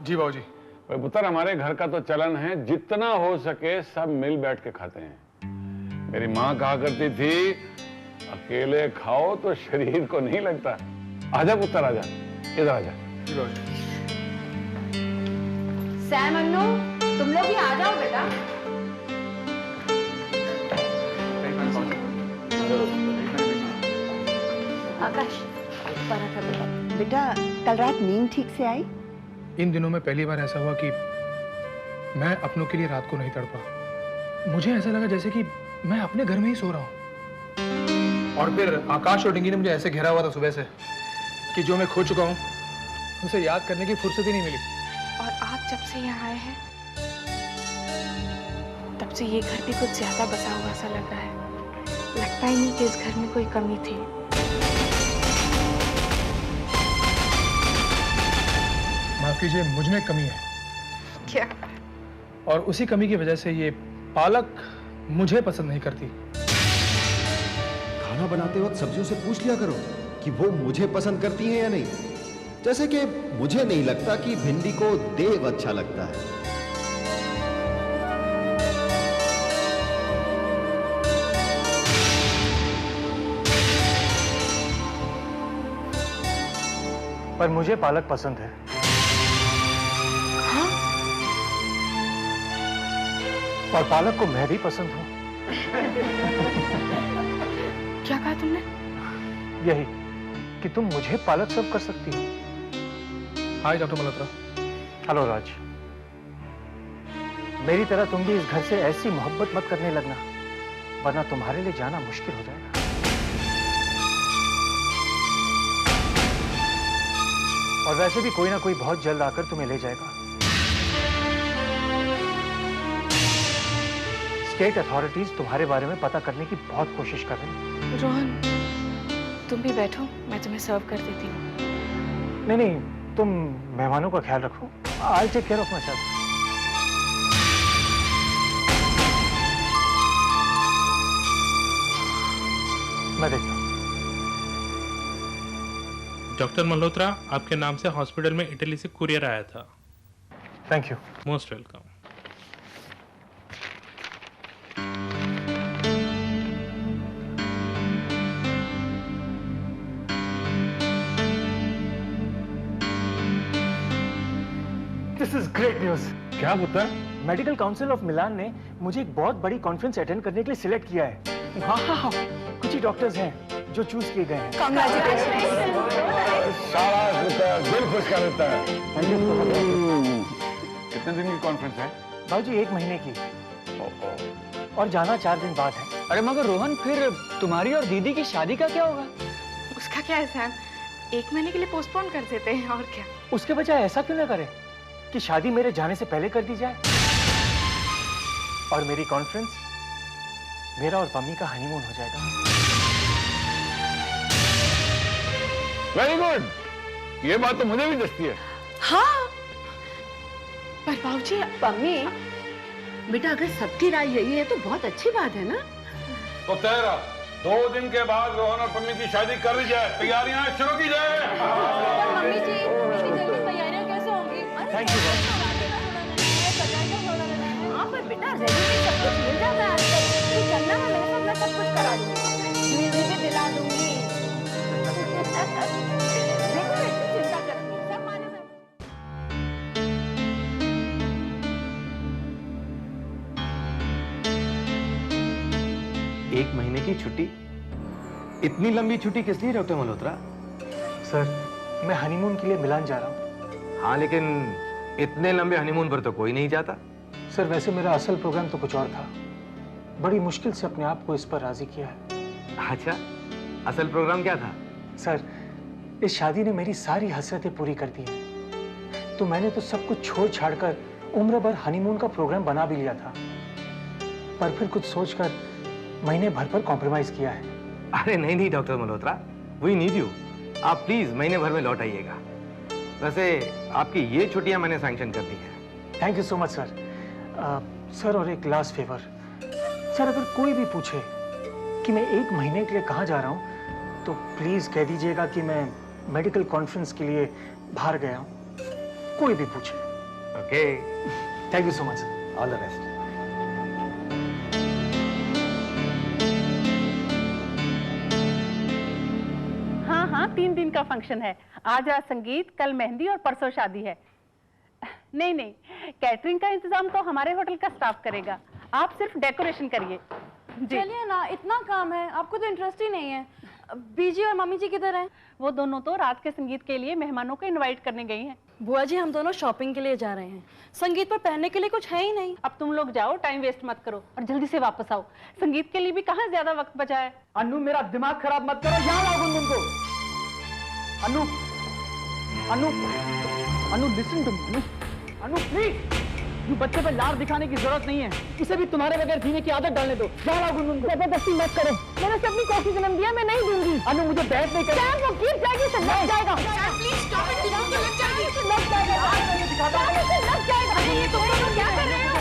जी बाबूजी। भाई पुत्र, हमारे घर का तो चलन है जितना हो सके सब मिल बैठ के खाते हैं। मेरी माँ कहा करती थी, अकेले खाओ तो शरीर को नहीं लगता। आजा पुत्र आजा, इधर आजा। जी बाबूजी। सैम, अन्नू, तुम लोग भी आ जाओ बेटा। आकाश, पराठा बेटा। बेटा, कल रात नींद ठीक से आई? इन दिनों में पहली बार ऐसा हुआ कि मैं अपनों के लिए रात को नहीं तड़पा। मुझे ऐसा लगा जैसे कि मैं अपने घर में ही सो रहा हूँ। और फिर आकाश और डिंगी ने मुझे ऐसे घेरा हुआ था सुबह से कि जो मैं खो चुका हूँ उसे याद करने की फुर्सत ही नहीं मिली। और आप जब से यहाँ आए हैं तब से ये घर भी कुछ ज्यादा बसा हुआ सा लग रहा है। लगता ही नहीं कि इस घर में कोई कमी थी। माफ कीजिए, मुझ में कमी है। क्या? और उसी कमी की वजह से ये पालक मुझे पसंद नहीं करती। खाना बनाते वक्त सब्जियों से पूछ लिया करो कि वो मुझे पसंद करती हैं या नहीं। जैसे कि मुझे नहीं लगता कि भिंडी को देव अच्छा लगता है। पर मुझे पालक पसंद है। हाँ? और पालक को मैं भी पसंद हूँ। क्या कहा तुमने? यही कि तुम मुझे पालक सर्व कर सकती हो। हाय डॉक्टर मल्होत्रा। हेलो राज। मेरी तरह तुम भी इस घर से ऐसी मोहब्बत मत करने लगना, वरना तुम्हारे लिए जाना मुश्किल हो जाएगा। और वैसे भी कोई ना कोई बहुत जल्द आकर तुम्हें ले जाएगा। स्टेट अथॉरिटीज तुम्हारे बारे में पता करने की बहुत कोशिश कर रही हैं। रोहन, तुम भी बैठो, मैं तुम्हें सर्व कर देती हूँ। नहीं नहीं, तुम मेहमानों का ख्याल रखो। I take care of myself. मैं देखता हूँ। डॉक्टर मल्होत्रा, आपके नाम से हॉस्पिटल में इटली से कुरियर आया था। Thank you. Most welcome. This is great news. क्या पुत्र? मेडिकल काउंसिल ऑफ मिलान ने मुझे एक बहुत बड़ी कॉन्फ्रेंस अटेंड करने के लिए सिलेक्ट किया है। हाँ, कुछ ही डॉक्टर्स हैं जो चूज किए गए हैं। शाबाश पुत्र, दिल खुश कर देता है। कितने दिन की कॉन्फ्रेंस है? बाबूजी 1 महीने की। और जाना 4 दिन बाद है। अरे मगर रोहन, फिर तुम्हारी और दीदी की शादी का क्या होगा? उसका क्या है सैम, 1 महीने के लिए पोस्टपोन कर देते हैं और क्या। उसके बजाय ऐसा क्यों ना करें कि शादी मेरे जाने से पहले कर दी जाए और मेरी कॉन्फ्रेंस मेरा और पम्मी का हनीमून हो जाएगा। वेरी गुड, ये बात तो मुझे भी जचती है। हाँ, पर बाबूजी पम्मी, बेटा अगर सबकी राय यही है तो बहुत अच्छी बात है ना। तो तेरा 2 दिन के बाद रोहन और पम्मी की शादी कर दी जाए, तैयारियां शुरू की जाए। मम्मी जी, इतनी जल्दी तैयारियां कैसे होंगी? Thank you. हाँ, पर बेटा रेडीमेड सब कुछ मिल जाता है आजकल। तो चलना है मेरे साथ, मैं सब कुछ करा दूंगी, ज्वेलरी भी दिला दूंगी। देखो बेटी, चिंता करनी सब माने में। 1 महीने की छुट्टी? इतनी लंबी छुट्टी किस लिए डॉक्टर मल्होत्रा? सर, मैं हनीमून के लिए मिलान जा रहा हूँ। हाँ, लेकिन इतने लंबे हनीमून पर तो कोई नहीं जाता। सर, वैसे मेरा असल प्रोग्राम तो कुछ और था। बड़ी मुश्किल से अपने आप को इस पर राजी किया है। अच्छा, असल प्रोग्राम क्या था? सर, इस शादी ने मेरी सारी हसरतें पूरी कर दी हैं। तो मैंने तो सब कुछ छोड़ छाड़कर उम्र भर हनीमून का प्रोग्राम बना भी लिया था, पर फिर कुछ सोचकर महीने भर पर कॉम्प्रोमाइज किया है। अरे नहीं नहीं doctor Malhotra, we need you. आप प्लीज महीने भर में लौट आइएगा। वैसे आपकी ये छुट्टियां मैंने सैंक्शन कर दी हैं। Thank you so much sir. Sir, और एक लास्ट फेवर। सर, अगर कोई भी पूछे कि मैं 1 महीने के लिए कहाँ जा रहा हूँ तो प्लीज कह दीजिएगा कि मैं मेडिकल कॉन्फ्रेंस के लिए बाहर गया हूँ। कोई भी पूछे। Okay, thank you so much. All the best. हाँ हाँ, 3 दिन का फंक्शन है। आज रात संगीत, कल मेहंदी और परसों शादी है। नहीं नहीं, कैटरिंग का इंतजाम तो हमारे होटल का स्टाफ करेगा, आप सिर्फ डेकोरेशन करिए। जी चलिए ना, इतना काम है, आपको तो इंटरेस्ट ही नहीं है। बीजी और मम्मी जी किधर हैं? वो दोनों तो रात के संगीत के लिए मेहमानों को इनवाइट करने गई हैं। बुआ जी, हम दोनों शॉपिंग के लिए जा रहे हैं, संगीत पर पहनने के लिए कुछ है ही नहीं। अब तुम लोग जाओ, टाइम वेस्ट मत करो और जल्दी से वापस आओ। संगीत के लिए भी कहाँ ज्यादा वक्त बचा है। अनु, मेरा दिमाग खराब मत करो, यहाँ लाओ गुनगुन को। Anu, Anu, Anu, listen to me. Anu please, ये बच्चे पे लार दिखाने की जरूरत नहीं है, इसे भी तुम्हारे बगैर जीने की आदत डालने दो। यहाँ लाओ गुनगुन को। जबरदस्ती मत करो, मैंने उसे अपनी कॉफी जन्म दिया, मैं नहीं दूंगी। अनु, मुझे बहस नहीं करना। वो गिर जाएगी, उसे लग जाएगा। प्लीज स्टॉप इट, लग जाएगी, उसे लग जाएगा। उसे लग जाएगा। ये तुम लोग क्या कर रहे हो?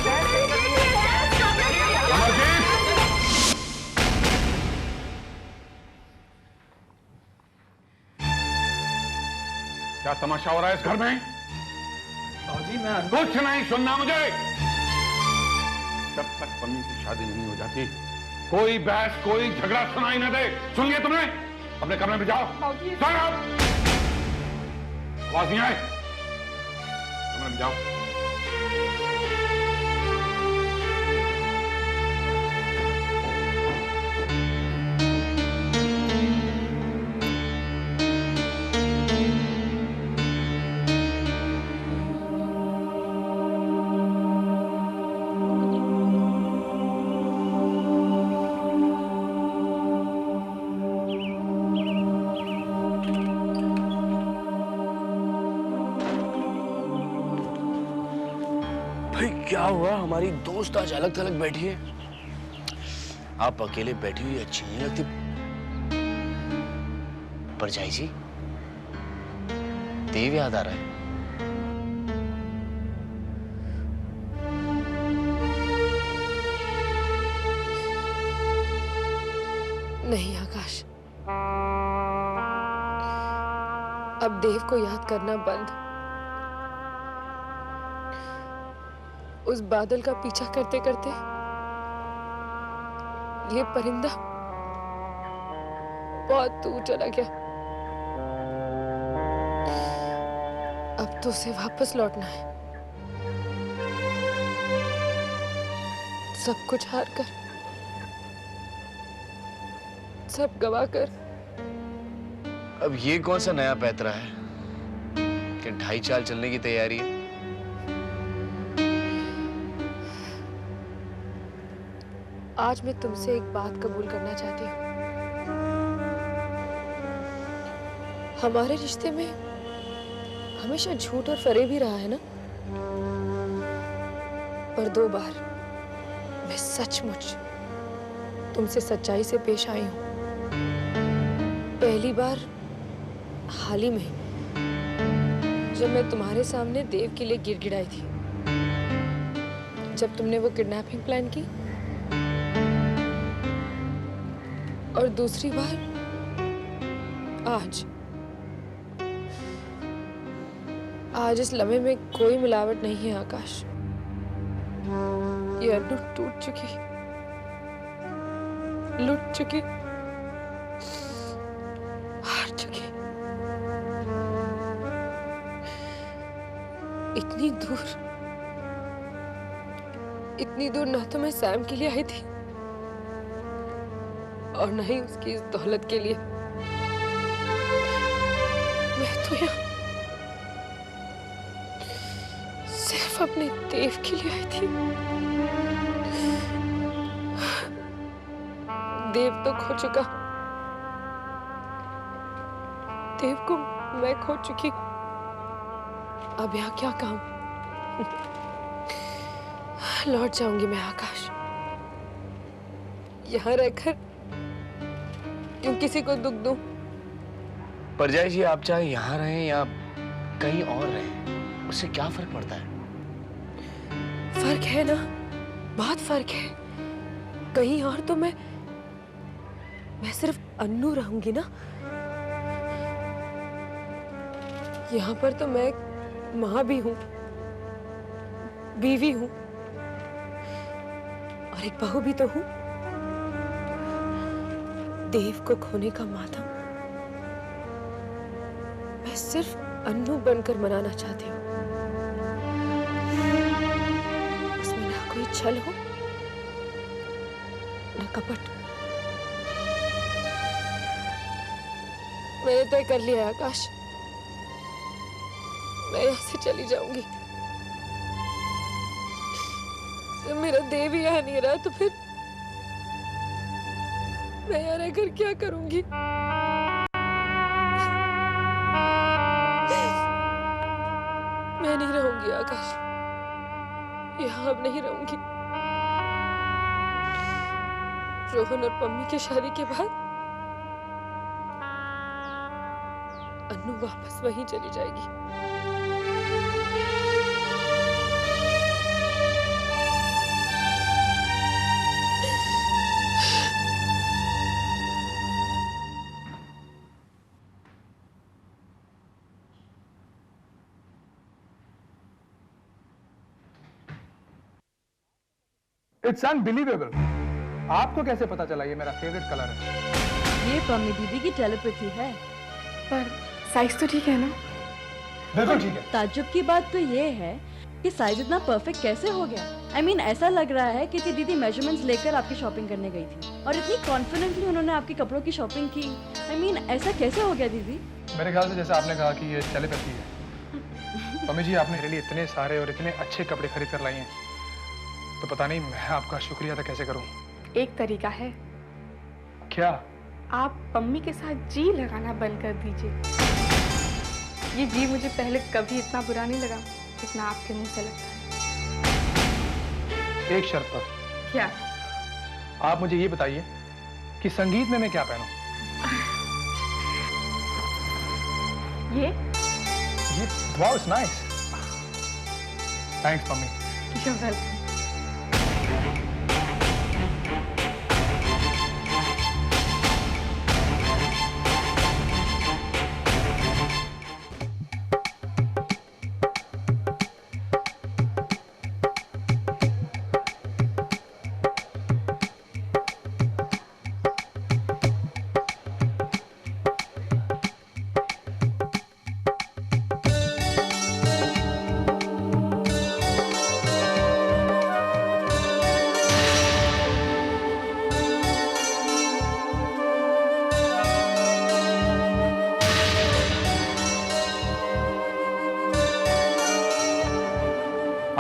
क्या तमाशा हो रहा है इस घर में? जी मैं कुछ नहीं सुनना मुझे। जब तक पन्नी की शादी नहीं हो जाती, कोई बहस, कोई झगड़ा सुनाई न दे। सुन लिया तुमने? अपने कमरे में जाओ। Shut up! आवाज नहीं आए, कमरे में जाओ। क्या हुआ? हमारी दोस्त आज अलग थलग बैठी है। आप अकेले बैठी हुई अच्छी नहीं लगती। परजाई जी, देव याद आ रहा है। नहीं आकाश, अब देव को याद करना बंद। उस बादल का पीछा करते करते ये परिंदा बहुत दूर चला गया। अब तो उसे वापस लौटना है। सब कुछ हार कर, सब गवा कर। अब ये कौन सा नया पैतरा है कि ढाई चाल चलने की तैयारी है? आज मैं तुमसे एक बात कबूल करना चाहती हूँ। हमारे रिश्ते में हमेशा झूठ और फरेब ही रहा है ना, पर 2 बार मैं सचमुच तुमसे सच्चाई से पेश आई हूँ। पहली बार हाल ही में, जब मैं तुम्हारे सामने देव के लिए गिड़गिड़ाई थी, जब तुमने वो किडनैपिंग प्लान की। और दूसरी बार आज इस लम्हे में कोई मिलावट नहीं है आकाश। ये अनु टूट चुकी, लुट चुकी, हार चुकी। इतनी दूर ना तो मैं सैम के लिए आई थी और न ही उसकी इस दौलत के लिए। मैं तो यहाँ सिर्फ अपने देव के लिए आई थी। देव तो खो चुका, देव को मैं खो चुकी। अब यहाँ क्या काम? लौट जाऊंगी मैं आकाश। यहाँ रहकर क्यों किसी को दुख दूं? परजाई जी, आप चाहे यहाँ रहें या कहीं और रहें, उससे क्या फर्क पड़ता है? फर्क है ना, बहुत फर्क है। कहीं और तो मैं सिर्फ अन्नू रहूंगी ना, यहाँ पर तो मैं माँ भी हूँ, बीवी हूं और एक बहू भी तो हूं। देव को खोने का मातम मैं सिर्फ अन्नू बनकर मनाना चाहती हूँ। उसमें ना कोई छल हो न कपट। मैंने तय कर लिया है आकाश, मैं यहाँ से चली जाऊंगी। जब मेरा देव ही यहाँ नहीं रहा तो फिर मैं यहाँ रहकर क्या करूंगी? मैं नहीं रहूंगी आकाश, यहाँ अब नहीं रहूंगी। रोहन और पम्मी की शादी के बाद अन्नू वापस वहीं चली जाएगी। It's unbelievable. आपको कैसे पता चला ये मेरा फेवरेट कलर है? ये पम्मी दीदी की टेलीपैथी है। पर साइज तो ठीक है ना? बिल्कुल ठीक है। ताज्जुब की बात तो ये है कि साइज इतना परफेक्ट कैसे हो गया। I mean, ऐसा लग रहा है कि दीदी मेजरमेंट्स लेकर आपकी शॉपिंग करने गई थी और इतनी कॉन्फिडेंटली उन्होंने आपके कपड़ों की शॉपिंग की। I mean, ऐसा कैसे हो गया दीदी? मेरे ख्याल से जैसे आपने कहा कि ये टेलीपैथी है। मम्मी जी, आपने मेरे लिए इतने सारे और इतने अच्छे कपड़े खरीद कर लाई हैं, तो पता नहीं मैं आपका शुक्रिया अदा कैसे करूं। एक तरीका है। क्या? आप पम्मी के साथ जी लगाना बंद कर दीजिए। ये जी मुझे पहले कभी इतना बुरा नहीं लगा जितना आपके मुंह से लगता है। एक शर्त पर। क्या? आप मुझे ये बताइए कि संगीत में मैं क्या पहनूं? ये wow, it's nice. Thanks mummy. You're welcome.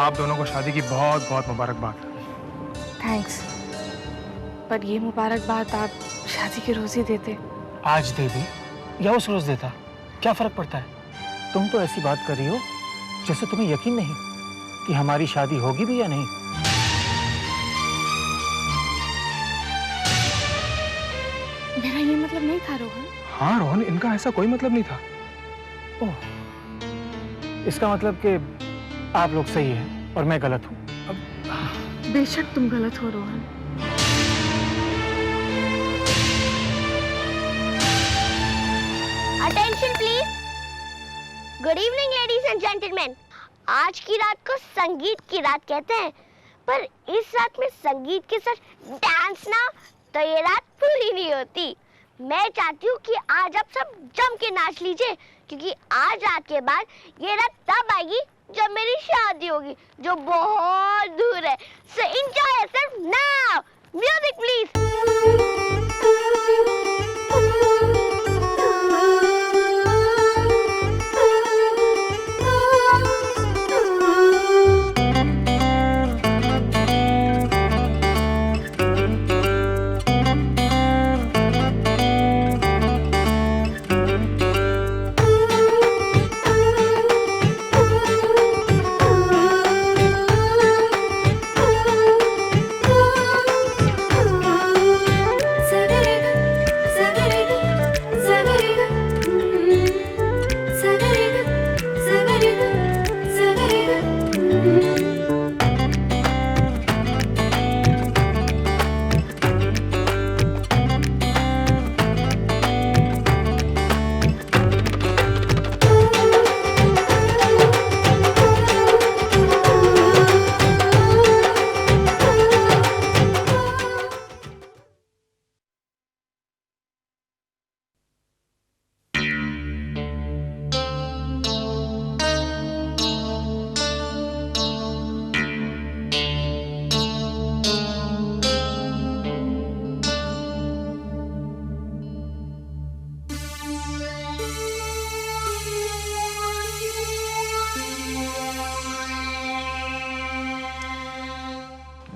आप दोनों को शादी की बहुत बहुत मुबारकबाद। थैंक्स, पर ये मुबारकबाद आप शादी के रोज ही देते। आज दे दी या उस रोज देता, क्या फर्क पड़ता है? तुम तो ऐसी बात कर रही हो जैसे तुम्हें यकीन नहीं कि हमारी शादी होगी भी या नहीं। मेरा ये मतलब नहीं था रोहन। हाँ रोहन, इनका ऐसा कोई मतलब नहीं था। ओह, इसका मतलब कि आप लोग सही हैं और मैं गलत हूँ। बेशक तुम गलत हो Rohan. Attention please. Good evening ladies and gentleman. आज की रात को संगीत की रात कहते हैं, पर इस रात में संगीत के साथ डांस ना तो ये रात पूरी नहीं होती। मैं चाहती हूँ कि आज आप सब जम के नाच लीजिए, क्योंकि आज रात के बाद ये रात तब आएगी जब मेरी शादी होगी, जो बहुत दूर है। So enjoy yourself now. Music please.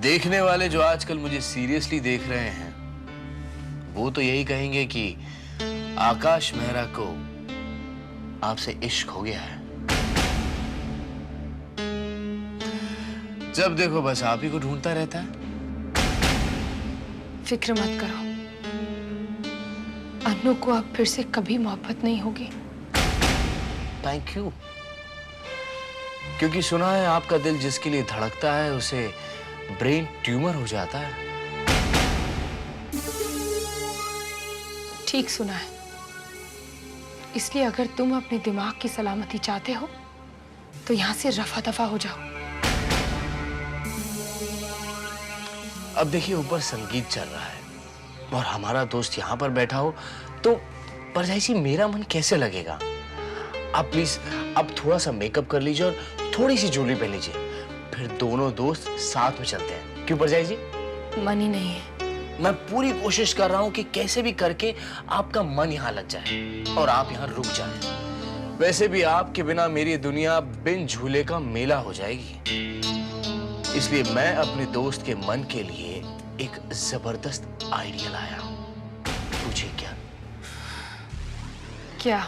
देखने वाले जो आजकल मुझे सीरियसली देख रहे हैं वो तो यही कहेंगे कि आकाश मेहरा को आपसे इश्क हो गया है। जब देखो बस आप ही को ढूंढता रहता है। फिक्र मत करो, अनु को अब फिर से कभी मोहब्बत नहीं होगी। Thank you. क्योंकि सुना है आपका दिल जिसके लिए धड़कता है उसे ब्रेन ट्यूमर हो जाता है। ठीक सुना है। इसलिए अगर तुम अपने दिमाग की सलामती चाहते हो तो यहाँ से रफा दफा हो जाओ। अब देखिए ऊपर संगीत चल रहा है और हमारा दोस्त यहाँ पर बैठा हो तो परजाई जी मेरा मन कैसे लगेगा। आप प्लीज अब थोड़ा सा मेकअप कर लीजिए और थोड़ी सी ज्वेलरी पहन लीजिए, फिर दोनों दोस्त साथ में चलते हैं। क्यों परजाई जी? मन ही नहीं है। मैं पूरी कोशिश कर रहा हूँ कि कैसे भी करके आपका मन यहाँ लग जाए और आप यहाँ रुक जाएं। वैसे भी आपके बिना मेरी दुनिया बिन झूले का मेला हो जाएगी। इसलिए मैं अपने दोस्त के मन के लिए एक जबरदस्त आइडिया लाया हूं। पूछे क्या? क्या?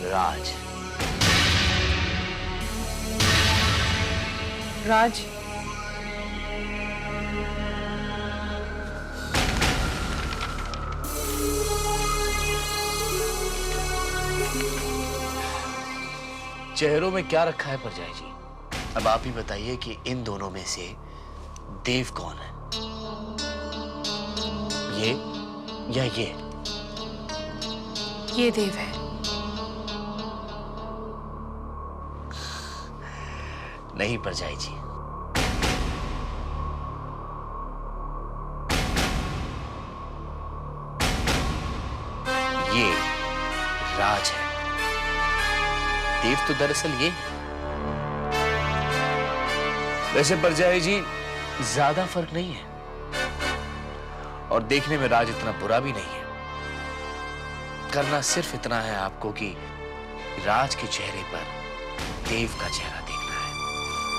राज। राज? चेहरों में क्या रखा है परजाई जी? अब आप ही बताइए कि इन दोनों में से देव कौन है? ये या ये? ये देव है। नहीं परजाई जी, ये राज है। देव तो दरअसल ये है। वैसे परजाई जी ज्यादा फर्क नहीं है और देखने में राज इतना बुरा भी नहीं है। करना सिर्फ इतना है आपको कि राज के चेहरे पर देव का चेहरा देखना है।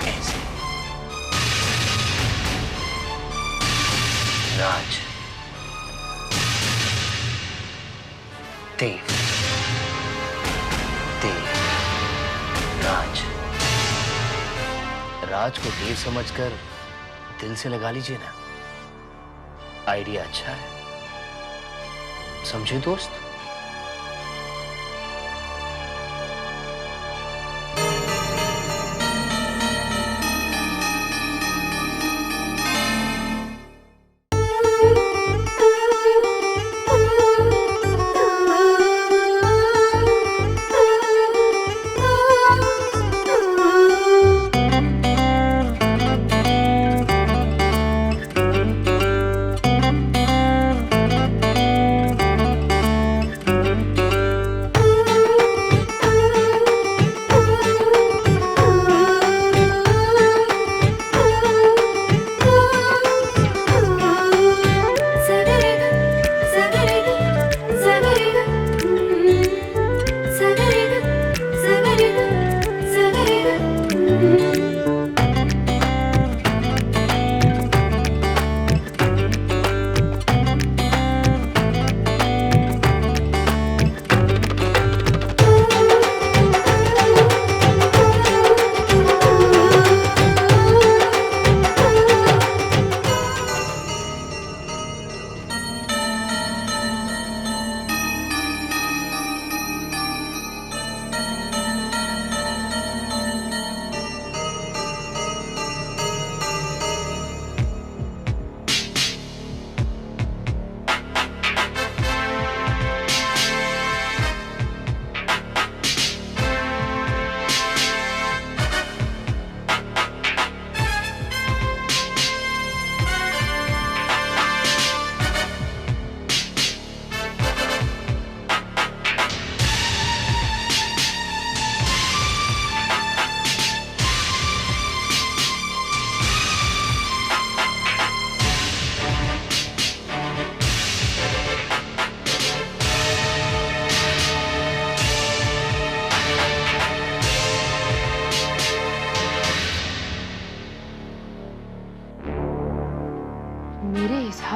ऐसे राज, देव, देव, राज। राज को देव समझकर दिल से लगा लीजिए ना। आइडिया अच्छा है, समझे दोस्त?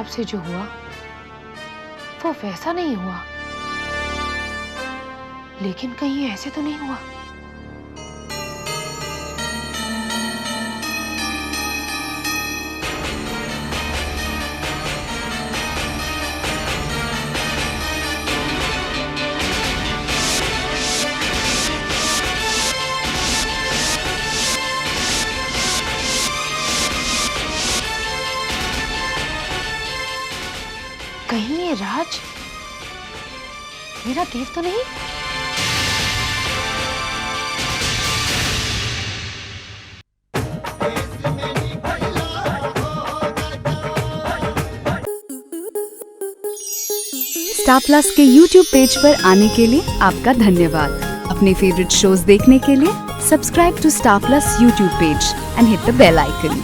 हिसाब से जो हुआ वो वैसा नहीं हुआ, लेकिन कहीं ऐसे तो नहीं हुआ। कहीं ये राज मेरा देव तो नहीं? स्टार प्लस के YouTube पेज पर आने के लिए आपका धन्यवाद। अपने फेवरेट शोज देखने के लिए subscribe to Star Plus YouTube page and hit the bell icon.